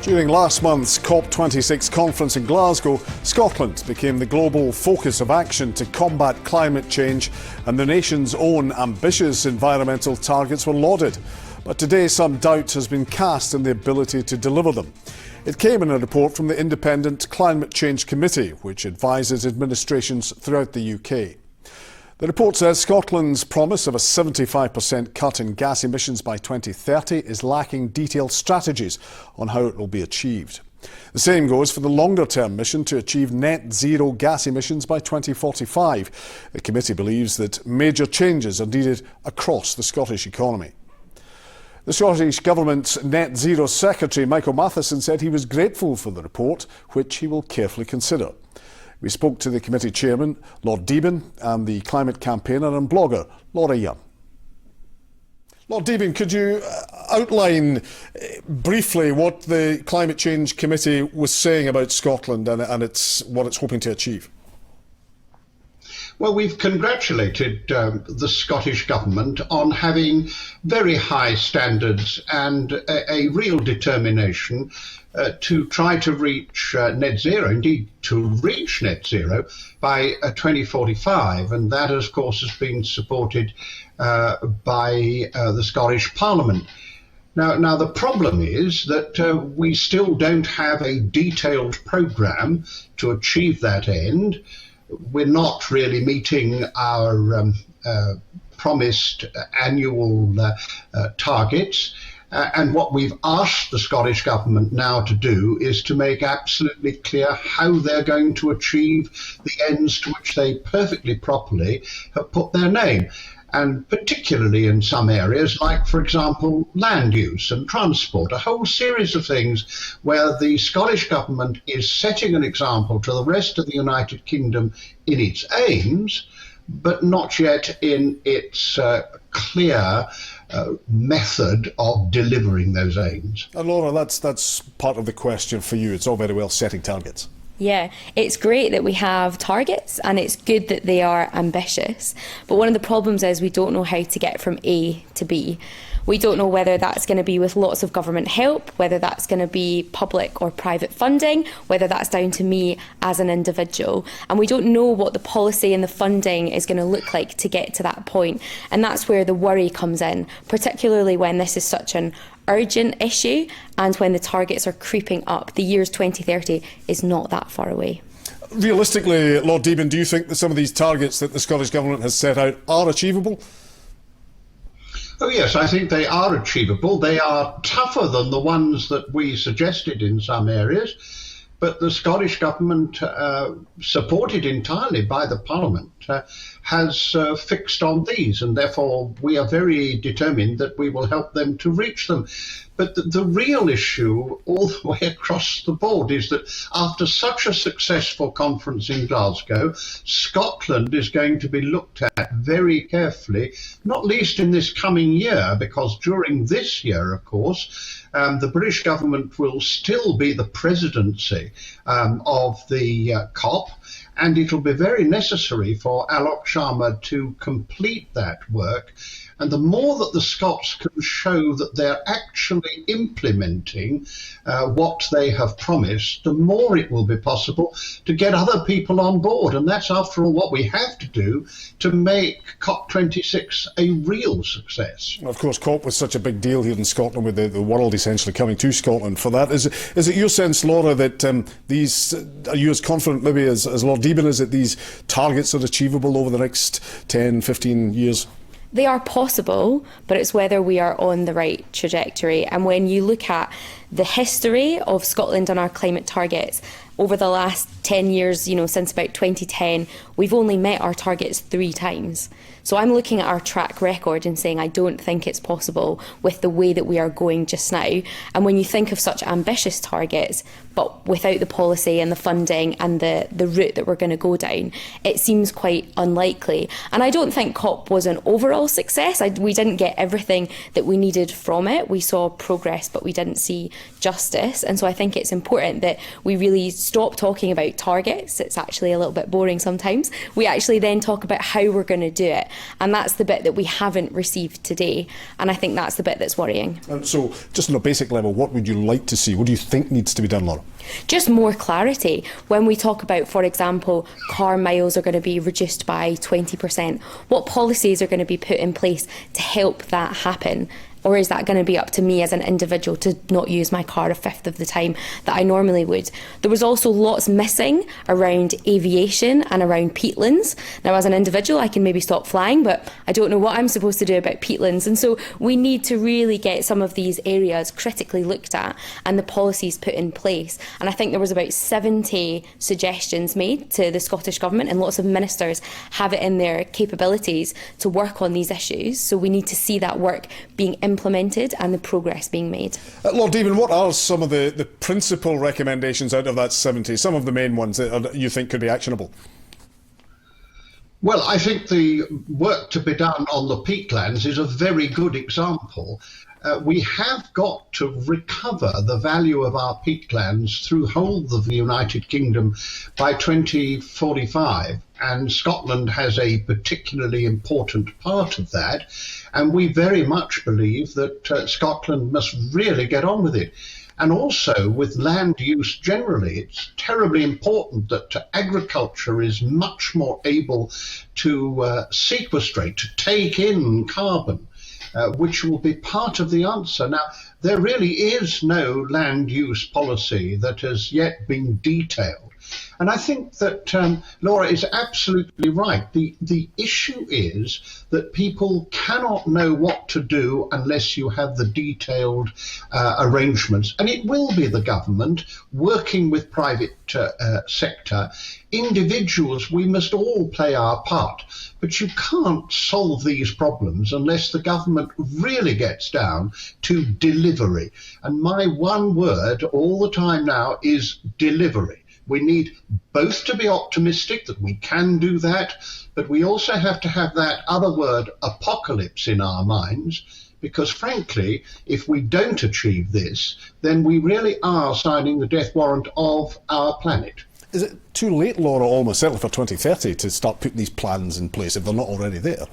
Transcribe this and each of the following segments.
During last month's COP26 conference in Glasgow, Scotland became the global focus of action to combat climate change, and the nation's own ambitious environmental targets were lauded. But today some doubt has been cast on the ability to deliver them. It came in a report from the Independent Climate Change Committee, which advises administrations throughout the UK. The report says Scotland's promise of a 75% cut in gas emissions by 2030 is lacking detailed strategies on how it will be achieved. The same goes for the longer-term mission to achieve net zero gas emissions by 2045. The committee believes that major changes are needed across the Scottish economy. The Scottish Government's Net Zero Secretary, Michael Matheson, said he was grateful for the report, which he will carefully consider. We spoke to the committee chairman, Lord Deben, and the climate campaigner and blogger, Laura Young. Lord Deben, could you outline briefly what the Climate Change Committee was saying about Scotland and what it's hoping to achieve? Well, we've congratulated the Scottish Government on having very high standards and a real determination to try to reach net zero, indeed to reach net zero by 2045. And that, of course, has been supported by the Scottish Parliament. Now, the problem is that we still don't have a detailed programme to achieve that end. We're not really meeting our promised annual targets. And what we've asked the Scottish Government now to do is to make absolutely clear how they're going to achieve the ends to which they perfectly properly have put their name. And particularly in some areas, like, for example, land use and transport, a whole series of things where the Scottish Government is setting an example to the rest of the United Kingdom in its aims, but not yet in its clear method of delivering those aims. And Laura, that's part of the question for you. It's all very well setting targets. Yeah, it's great that we have targets and it's good that they are ambitious. But one of the problems is we don't know how to get from A to B. We don't know whether that's going to be with lots of government help, whether that's going to be public or private funding, whether that's down to me as an individual. And we don't know what the policy and the funding is going to look like to get to that point. And that's where the worry comes in, particularly when this is such an urgent issue and when the targets are creeping up. The year's 2030 is not that far away. Realistically, Lord Deben, do you think that some of these targets that the Scottish Government has set out are achievable? Oh yes, I think they are achievable. They are tougher than the ones that we suggested in some areas, but the Scottish Government, supported entirely by the Parliament, has fixed on these, and therefore we are very determined that we will help them to reach them. But the real issue all the way across the board is that after such a successful conference in Glasgow, Scotland is going to be looked at very carefully, not least in this coming year, because during this year, of course, the British government will still be the presidency of the COP, and it'll be very necessary for Alok Sharma to complete that work. And the more that the Scots can show that they're actually implementing what they have promised, the more it will be possible to get other people on board. And that's, after all, what we have to do to make COP26 a real success. Of course, COP was such a big deal here in Scotland, with the world essentially coming to Scotland for that. Is it your sense, Laura, that are you as confident maybe as Lord Deben is that these targets are achievable over the next 10, 15 years? They are possible, but it's whether we are on the right trajectory. And when you look at the history of Scotland and our climate targets, over the last 10 years, since about 2010, we've only met our targets 3 times. So I'm looking at our track record and saying I don't think it's possible with the way that we are going just now. And when you think of such ambitious targets, but without the policy and the funding and the route that we're going to go down, it seems quite unlikely. And I don't think COP was an overall success. We didn't get everything that we needed from it. We saw progress, but we didn't see justice. And so I think it's important that we really stop talking about targets. It's actually a little bit boring sometimes. We actually then talk about how we're going to do it. And that's the bit that we haven't received today. And I think that's the bit that's worrying. And so just on a basic level, what would you like to see? What do you think needs to be done, Laura? Just more clarity. When we talk about, for example, car miles are going to be reduced by 20%, what policies are going to be put in place to help that happen? Or is that going to be up to me as an individual to not use my car a fifth of the time that I normally would? There was also lots missing around aviation and around peatlands. Now, as an individual, I can maybe stop flying, but I don't know what I'm supposed to do about peatlands. And so we need to really get some of these areas critically looked at and the policies put in place. And I think there was about 70 suggestions made to the Scottish Government, and lots of ministers have it in their capabilities to work on these issues. So we need to see that work being implemented and the progress being made. Lord Deben, what are some of the principal recommendations out of that 70, some of the main ones that you think could be actionable? Well, I think the work to be done on the peatlands is a very good example. We have got to recover the value of our peatlands through whole of the United Kingdom by 2045. And Scotland has a particularly important part of that. And we very much believe that Scotland must really get on with it. And also with land use generally, it's terribly important that agriculture is much more able to sequestrate, to take in carbon, which will be part of the answer. Now, there really is no land use policy that has yet been detailed. And I think that Laura is absolutely right. The issue is that people cannot know what to do unless you have the detailed arrangements. And it will be the government working with private sector. Individuals, we must all play our part. But you can't solve these problems unless the government really gets down to delivery. And my one word all the time now is delivery. We need both to be optimistic that we can do that, but we also have to have that other word, apocalypse, in our minds, because frankly, if we don't achieve this, then we really are signing the death warrant of our planet. Is it too late, Laura, almost certainly for 2030, to start putting these plans in place if they're not already there?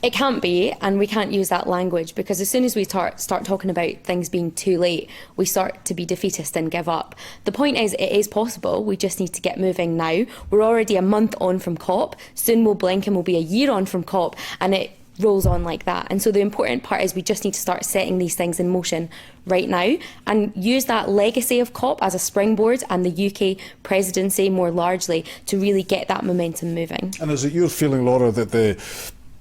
It can't be, and we can't use that language, because as soon as we start talking about things being too late, we start to be defeatist and give up. The point is, it is possible. We just need to get moving now. We're already a month on from COP. Soon we'll blink and we'll be a year on from COP, and it rolls on like that. And so the important part is we just need to start setting these things in motion right now and use that legacy of COP as a springboard, and the UK presidency more largely, to really get that momentum moving. And is it your feeling, Laura, that the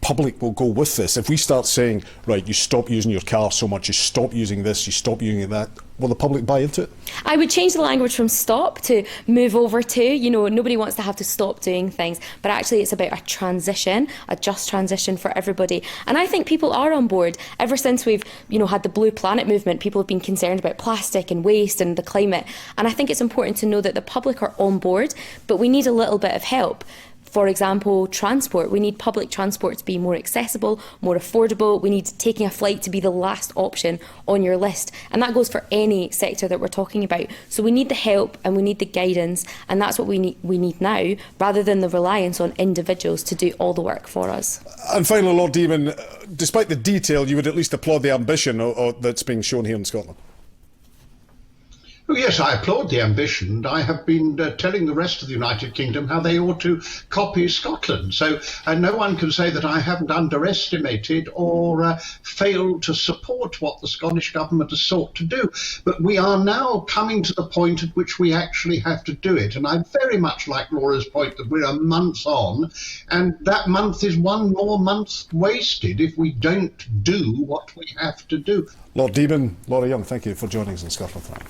public will go with this? If we start saying, right, you stop using your car so much, you stop using this, you stop using that, will the public buy into it? I would change the language from stop to move over to. Nobody wants to have to stop doing things, but actually it's about a transition, a just transition for everybody. And I think people are on board. Ever since we've had the Blue Planet movement, people have been concerned about plastic and waste and the climate. And I think it's important to know that the public are on board, but we need a little bit of help. For example, transport. We need public transport to be more accessible, more affordable. We need taking a flight to be the last option on your list. And that goes for any sector that we're talking about. So we need the help and we need the guidance, and that's what we need now, rather than the reliance on individuals to do all the work for us. And finally, Lord Deben, despite the detail, you would at least applaud the ambition that's being shown here in Scotland. Oh, yes, I applaud the ambition. I have been telling the rest of the United Kingdom how they ought to copy Scotland. So no one can say that I haven't underestimated or failed to support what the Scottish Government has sought to do. But we are now coming to the point at which we actually have to do it. And I very much like Laura's point that we're a month on, and that month is one more month wasted if we don't do what we have to do. Lord Deben, Laura Young, thank you for joining us in Scotland tonight.